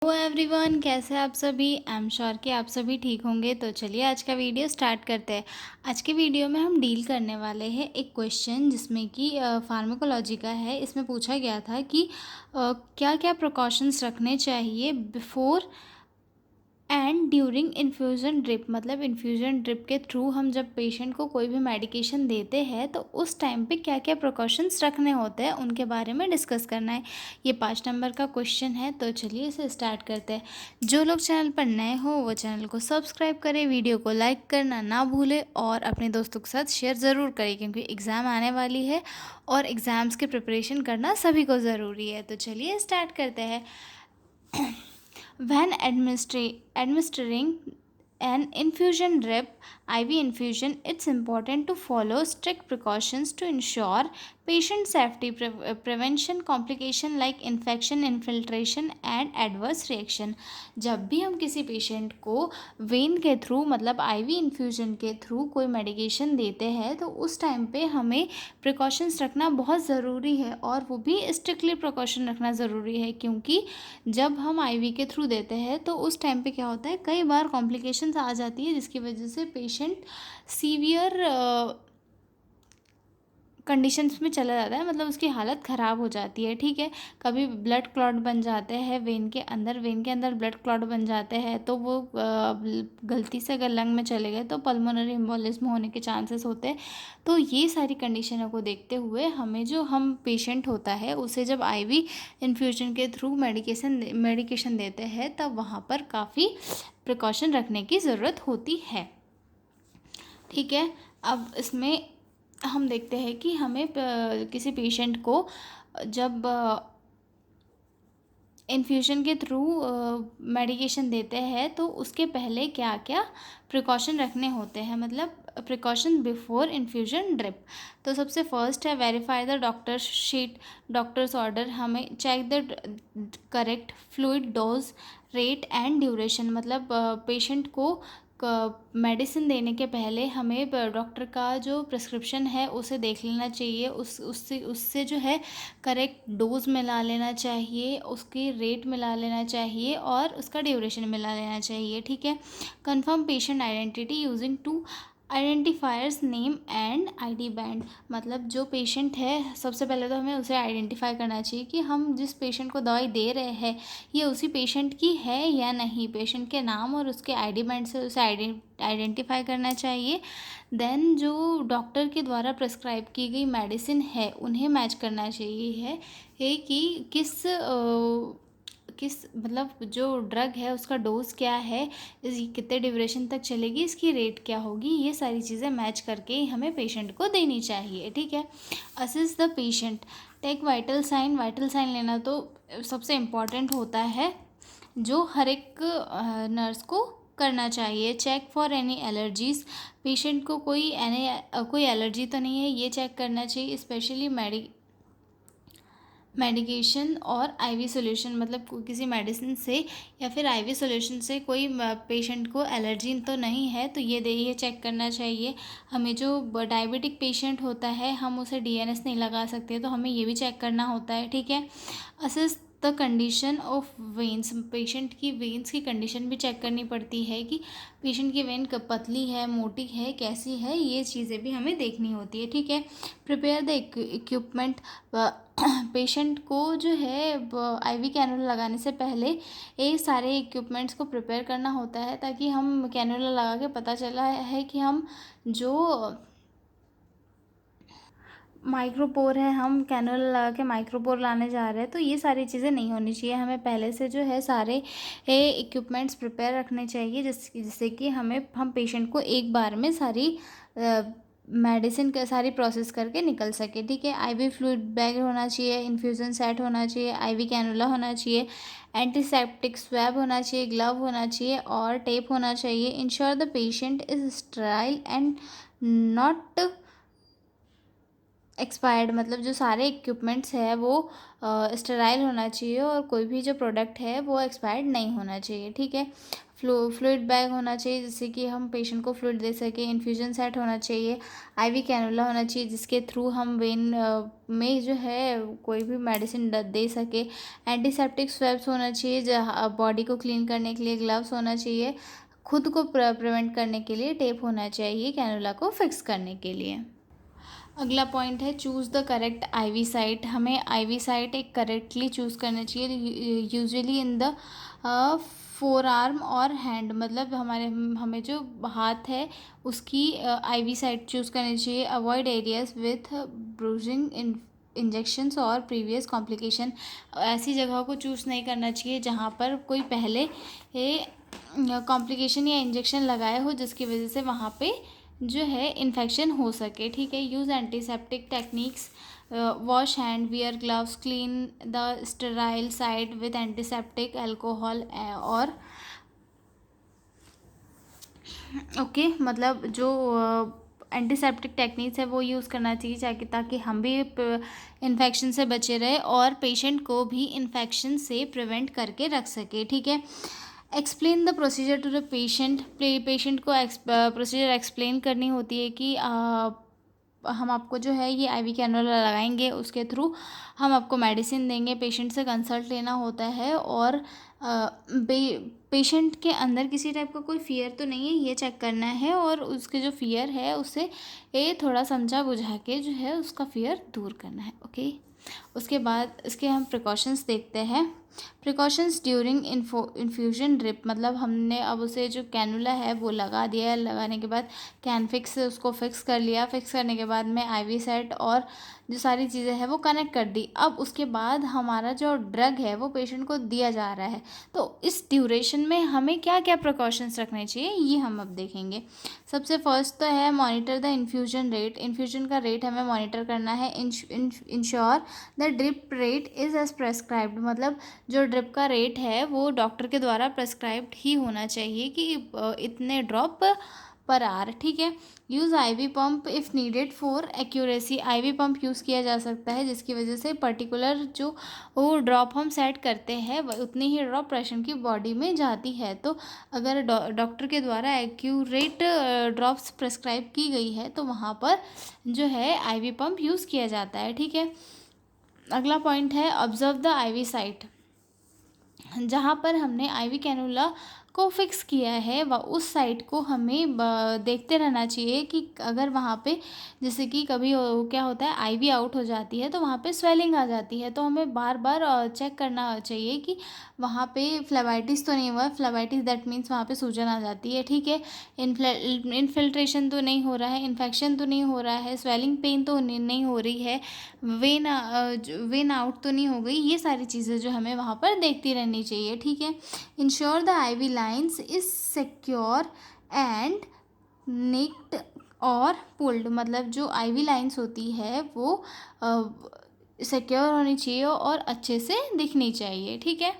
Hello everyone, कैसे हैं आप सभी। आई एम श्योर कि आप सभी ठीक होंगे। तो चलिए आज का वीडियो स्टार्ट करते हैं। आज के वीडियो में हम डील करने वाले हैं एक क्वेश्चन जिसमें कि फार्माकोलॉजी का है। इसमें पूछा गया था कि क्या क्या प्रिकॉशंस रखने चाहिए before and during infusion drip. मतलब इन्फ्यूज़न ड्रिप के थ्रू हम जब पेशेंट को कोई भी मेडिकेशन देते हैं तो उस टाइम पे क्या क्या प्रिकॉशंस रखने होते हैं उनके बारे में डिस्कस करना है। ये 5 नंबर का क्वेश्चन है। तो चलिए इसे स्टार्ट करते हैं। जो लोग चैनल पर नए हो वो चैनल को सब्सक्राइब करें, वीडियो को लाइक करना ना भूलें और अपने दोस्तों के साथ शेयर ज़रूर करें, क्योंकि एग्ज़ाम आने वाली है और एग्ज़ाम्स की प्रिपरेशन करना सभी को ज़रूरी है। तो चलिए स्टार्ट करते हैं। When administering an infusion drip, IV infusion, it's important to follow strict precautions to ensure patient safety, prevention complication like infection, infiltration and adverse reaction। जब भी हम किसी पेशेंट को वेन के थ्रू मतलब आईवी इन्फ्यूजन के थ्रू कोई medication देते हैं तो उस टाइम पे हमें प्रिकॉशंस रखना बहुत ज़रूरी है, और वो भी स्ट्रिक्टली प्रिकॉशन रखना ज़रूरी है, क्योंकि जब हम आईवी के थ्रू देते हैं तो उस टाइम पे क्या होता है, कई बार कॉम्प्लिकेशंस आ जाती है जिसकी वजह से पेशेंट सीवियर कंडीशंस में चला जाता है। मतलब उसकी हालत ख़राब हो जाती है। ठीक है, कभी ब्लड क्लॉट बन जाते हैं वेन के अंदर ब्लड क्लॉट बन जाते हैं तो वो गलती से अगर लंग में चले गए तो पल्मोनरी एम्बोलिज्म होने के चांसेस होते हैं। तो ये सारी कंडीशनों को देखते हुए हमें जो हम पेशेंट होता है उसे जब आईवी इन्फ्यूजन के थ्रू मेडिकेशन देते हैं तब वहाँ पर काफ़ी प्रिकॉशन रखने की ज़रूरत होती है। ठीक है, अब इसमें हम देखते हैं कि हमें किसी पेशेंट को जब इन्फ्यूजन के थ्रू मेडिकेशन देते हैं तो उसके पहले क्या क्या प्रिकॉशन रखने होते हैं, मतलब प्रिकॉशन बिफोर इन्फ्यूजन ड्रिप। तो सबसे फर्स्ट है verify the doctor sheet, doctors order. हमें check the correct fluid dose, rate and duration. मतलब पेशेंट को मेडिसिन देने के पहले हमें डॉक्टर का जो प्रिस्क्रिप्शन है उसे देख लेना चाहिए। उससे जो है करेक्ट डोज मिला लेना चाहिए, उसकी रेट मिला लेना चाहिए और उसका ड्यूरेशन मिला लेना चाहिए। ठीक है, confirm patient identity using two identifiers name and ID band. मतलब जो पेशेंट है सबसे पहले तो हमें उसे आइडेंटिफाई करना चाहिए कि हम जिस पेशेंट को दवाई दे रहे हैं ये उसी पेशेंट की है या नहीं। पेशेंट के नाम और उसके आईडी बैंड से उसे आइडेंटिफाई करना चाहिए। देन जो डॉक्टर के द्वारा प्रेस्क्राइब की गई मेडिसिन है उन्हें मैच करना चाहिए है कि किस मतलब जो ड्रग है उसका डोज क्या है, कितने ड्यूरेशन तक चलेगी, इसकी रेट क्या होगी, ये सारी चीज़ें मैच करके ही हमें पेशेंट को देनी चाहिए। ठीक है, assist the patient, take vital sign. Vital sign लेना तो सबसे इम्पॉर्टेंट होता है जो हर एक नर्स को करना चाहिए। Check for any allergies, patient को कोई एलर्जी तो नहीं है ये चेक करना चाहिए। स्पेशली मेडिकेशन और आईवी सॉल्यूशन, मतलब किसी मेडिसिन से या फिर आईवी सॉल्यूशन से कोई पेशेंट को एलर्जी तो नहीं है तो ये चेक करना चाहिए हमें। जो डायबिटिक पेशेंट होता है हम उसे डीएनएस नहीं लगा सकते तो हमें ये भी चेक करना होता है। ठीक है, assess the condition of veins, patient की वेन्स की कंडीशन भी चेक करनी पड़ती है कि पेशेंट की वेन पतली है, मोटी है, कैसी है, ये चीज़ें भी हमें देखनी होती है। ठीक है, प्रिपेयर द इक्विपमेंट, पेशेंट को जो है आईवी कैनुला लगाने से पहले ये सारे इक्विपमेंट्स को प्रिपेयर करना होता है ताकि हम कैनुला लगा के पता चला है कि हम जो माइक्रोपोर है हम कैनुला लगा के माइक्रोपोर लाने जा रहे हैं, तो ये सारी चीज़ें नहीं होनी चाहिए। हमें पहले से जो है सारे इक्विपमेंट्स प्रिपेयर रखने चाहिए जिससे कि हम पेशेंट को एक बार में सारी मेडिसिन का सारी प्रोसेस करके निकल सके। ठीक है, आईवी फ्लूइड बैग होना चाहिए, इन्फ्यूज़न सेट होना चाहिए, आईवी कैनुला होना चाहिए, एंटीसेप्टिक स्वैब होना चाहिए, ग्लव होना चाहिए और टेप होना चाहिए। Ensure the patient is Sterlite and not expired मतलब जो सारे इक्विपमेंट्स है वो स्टेराइल होना चाहिए और कोई भी जो प्रोडक्ट है वो एक्सपायर्ड नहीं होना चाहिए, ठीक है। फ्लूइड बैग होना चाहिए जिससे कि हम पेशेंट को फ्लूइड दे सकें। इन्फ्यूजन सेट होना चाहिए। आईवी कैनुला होना चाहिए जिसके थ्रू हम वेन में जो है कोई भी मेडिसिन दे सके। एंटीसेप्टिक स्वैब्स होना चाहिए, जहाँ बॉडी को क्लीन करने के लिए ग्लव्स होना चाहिए। खुद को प्रिवेंट करने के लिए टेप होना चाहिए कैनुला को फिक्स करने के लिए। अगला पॉइंट है choose the correct IV site. हमें आईवी साइट एक करेक्टली चूज़ करना चाहिए, usually in the forearm और हैंड, मतलब हमें जो हाथ है उसकी आईवी साइट चूज़ करनी चाहिए। Avoid areas with bruising injections और प्रीवियस कॉम्प्लिकेशन। ऐसी जगह को चूज़ नहीं करना चाहिए जहाँ पर कोई पहले कॉम्प्लिकेशन या इंजेक्शन लगाए हो जिसकी वजह से वहाँ पे जो है इन्फेक्शन हो सके, ठीक है। Use antiseptic techniques, wash hand, wear gloves, clean the sterile site with antiseptic alcohol और ओके मतलब जो एंटीसेप्टिक टेक्निक्स है वो यूज़ करना चाहिए ताकि हम भी इन्फेक्शन से बचे रहे और पेशेंट को भी इन्फेक्शन से प्रिवेंट करके रख सके, ठीक है। Explain the procedure to the patient. Patient को प्रोसीजर एक्सप्लेन करनी होती है कि हम आपको जो है ये आईवी कैनुला लगाएंगे, उसके थ्रू हम आपको मेडिसिन देंगे। पेशेंट से कंसल्ट लेना होता है और पेशेंट के अंदर किसी टाइप का कोई फियर तो नहीं है ये चेक करना है और उसके जो फियर है उससे ये थोड़ा समझा बुझा के जो है उसका फियर दूर करना है, ओके। उसके बाद इसके हम प्रिकॉशंस देखते हैं। प्रिकॉशंस ड्यूरिंग इन्फ्यूजन ड्रिप, मतलब हमने अब उसे जो कैनुला है वो लगा दिया है, लगाने के बाद कैन फिक्स से उसको फिक्स कर लिया। फिक्स करने के बाद में आईवी सेट और जो सारी चीज़ें हैं वो कनेक्ट कर दी। अब उसके बाद हमारा जो ड्रग है वो पेशेंट को दिया जा रहा है, तो इस ड्यूरेशन में हमें क्या क्या प्रिकॉशंस रखने चाहिए ये हम अब देखेंगे। सबसे फर्स्ट तो है monitor the infusion rate. Infusion का रेट हमें मॉनिटर करना है। Ensure the drip rate is as prescribed, मतलब जो ड्रिप का रेट है वो डॉक्टर के द्वारा प्रेस्क्राइब्ड ही होना चाहिए कि इतने ड्रॉप पर आर, ठीक है। Use IV pump if needed for accuracy. IV pump use किया जा सकता है जिसकी वजह से पर्टिकुलर जो वो ड्रॉप हम सेट करते हैं उतनी ही ड्रॉप पेशेंट की बॉडी में जाती है। तो अगर डॉक्टर के द्वारा एक्यूरेट ड्रॉप्स प्रेस्क्राइब की गई है तो वहाँ पर जो है आईवी पंप यूज़ किया जाता है, ठीक है। अगला पॉइंट है ऑब्जर्व द आईवी साइट। जहाँ पर हमने आईवी कैनुला को फिक्स किया है वह उस साइट को हमें देखते रहना चाहिए कि अगर वहाँ पे जैसे कि कभी क्या होता है आईवी आउट हो जाती है तो वहाँ पे स्वेलिंग आ जाती है, तो हमें बार बार चेक करना चाहिए कि वहाँ पे फ्लेबाइटिस तो नहीं हुआ है। फ्लेबाइटिस दैट मीन्स वहाँ पे सूजन आ जाती है, ठीक है। इन्फिल्ट्रेशन तो नहीं हो रहा है, इन्फेक्शन तो नहीं हो रहा है, स्वेलिंग पेन तो नहीं हो रही है, वेन आउट तो नहीं हो गई। ये सारी चीज़ें जो हमें वहाँ पर देखती रहनी चाहिए, ठीक है। Ensure the IV lines is secure and nicked और पुल्ड, मतलब जो आईवी लाइन्स होती है वो सिक्योर होनी चाहिए और अच्छे से दिखनी चाहिए, ठीक है।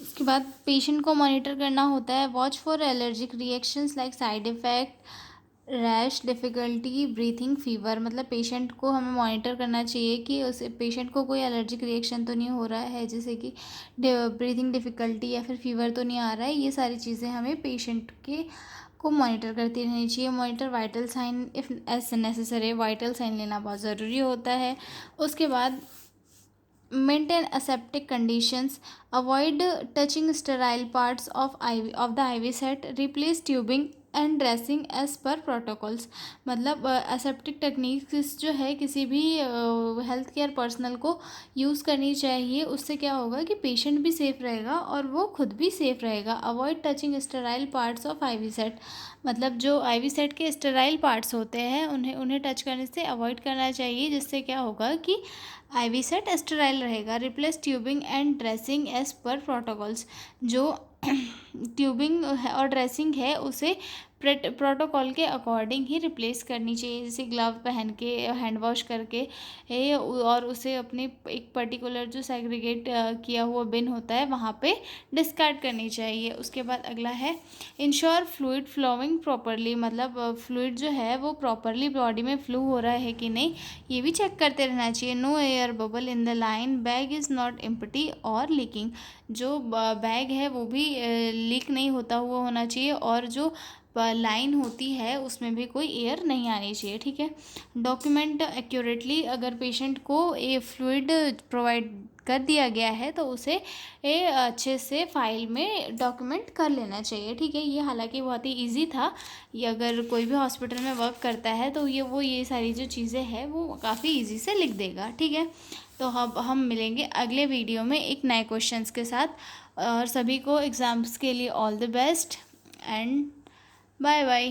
उसके बाद पेशेंट को मॉनिटर करना होता है। Watch for allergic reactions like side effect, rash, difficulty breathing, fever, मतलब पेशेंट को हमें मॉनिटर करना चाहिए कि उस पेशेंट को कोई एलर्जिक रिएक्शन तो नहीं हो रहा है, जैसे कि ब्रीथिंग डिफ़िकल्टी या फिर फीवर तो नहीं आ रहा है। ये सारी चीज़ें हमें पेशेंट के को मॉनिटर करती रहनी चाहिए। Monitor vital sign if as necessary, vital sign लेना बहुत ज़रूरी होता है। उसके बाद maintain aseptic conditions, avoid touching sterile parts of the IV set, replace tubing and dressing as per protocols, मतलब एसेप्टिक टेक्निक्स जो है किसी भी हेल्थ केयर पर्सनल को यूज़ करनी चाहिए। उससे क्या होगा कि पेशेंट भी सेफ़ रहेगा और वो खुद भी सेफ़ रहेगा। Avoid touching sterile parts of IV set, मतलब जो आईवी सेट के स्टेराइल पार्ट्स होते हैं उन्हें टच करने से अवॉइड करना चाहिए, जिससे क्या होगा कि आईवी सेट स्टेराइल रहेगा। Replace tubing and dressing as per protocols, जो ट्यूबिंग और ड्रेसिंग है उसे प्रोटोकॉल के अकॉर्डिंग ही रिप्लेस करनी चाहिए, जैसे ग्लव पहन के, हैंड वॉश करके और उसे अपने एक पर्टिकुलर जो सेग्रीगेट किया हुआ बिन होता है वहाँ पे डिस्कार्ड करनी चाहिए। उसके बाद अगला है इंश्योर फ्लूइड फ्लोइंग प्रॉपरली, मतलब फ्लूइड जो है वो प्रॉपरली बॉडी में फ्लो हो रहा है कि नहीं ये भी चेक करते रहना चाहिए। No air bubble in the line, bag is not empty और लीकिंग, जो बैग है वो भी लीक नहीं होता हुआ होना चाहिए और जो लाइन होती है उसमें भी कोई एयर नहीं आनी चाहिए, ठीक है। डॉक्यूमेंट एक्यूरेटली, अगर पेशेंट को ये फ्लूइड प्रोवाइड कर दिया गया है तो उसे ये अच्छे से फाइल में डॉक्यूमेंट कर लेना चाहिए, ठीक है। ये हालांकि बहुत ही इजी था, ये अगर कोई भी हॉस्पिटल में वर्क करता है तो ये सारी जो चीज़ें हैं वो काफ़ी इजी से लिख देगा, ठीक है। तो अब हम मिलेंगे अगले वीडियो में एक नए क्वेश्चंस के साथ, और सभी को एग्ज़ाम्स के लिए all the best and bye bye.